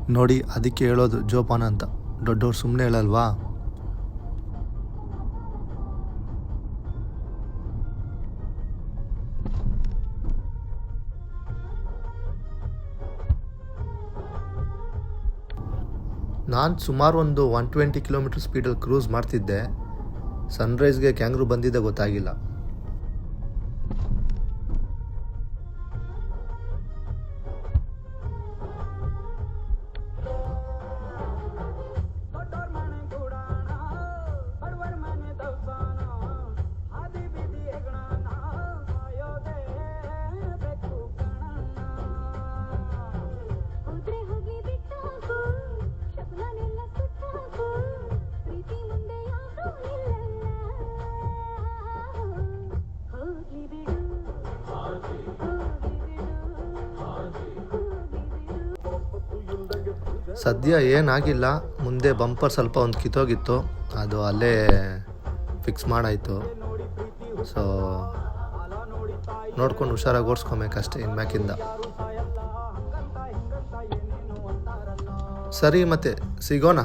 ನೋಡಿ, ಅದಕ್ಕೆ ಹೇಳೋದು ಜೋಪಾನ ಅಂತ. ದೊಡ್ಡವ್ರು ಸುಮ್ಮನೆ ಹೇಳಲ್ವಾ? ನಾನು ಸುಮಾರು ಒಂದು 120 ಕಿಲೋಮೀಟರ್ ಸ್ಪೀಡಲ್ಲಿ ಕ್ರೂಸ್ ಮಾಡ್ತಿದ್ದೆ. ಸನ್ರೈಸ್ಗೆ ಕ್ಯಾಂಗ್ರೂ ಬಂದಿದ್ದೆ ಗೊತ್ತಾಗಿಲ್ಲ. ಸದ್ಯ ಏನಾಗಿಲ್ಲ. ಮುಂದೆ ಬಂಪರ್ ಸ್ವಲ್ಪ ಒಂದು ಕಿತ್ತೋಗಿತ್ತು, ಅದು ಅಲ್ಲೇ ಫಿಕ್ಸ್ ಮಾಡಾಯಿತು. ಸೊ ನೋಡ್ಕೊಂಡು ಹುಷಾರಾಗಿ ಓಡಿಸ್ಕೊಬೇಕಷ್ಟೇ ಇನ್ಮ್ಯಾಕಿಂದ. ಸರಿ, ಮತ್ತೆ ಸಿಗೋಣ.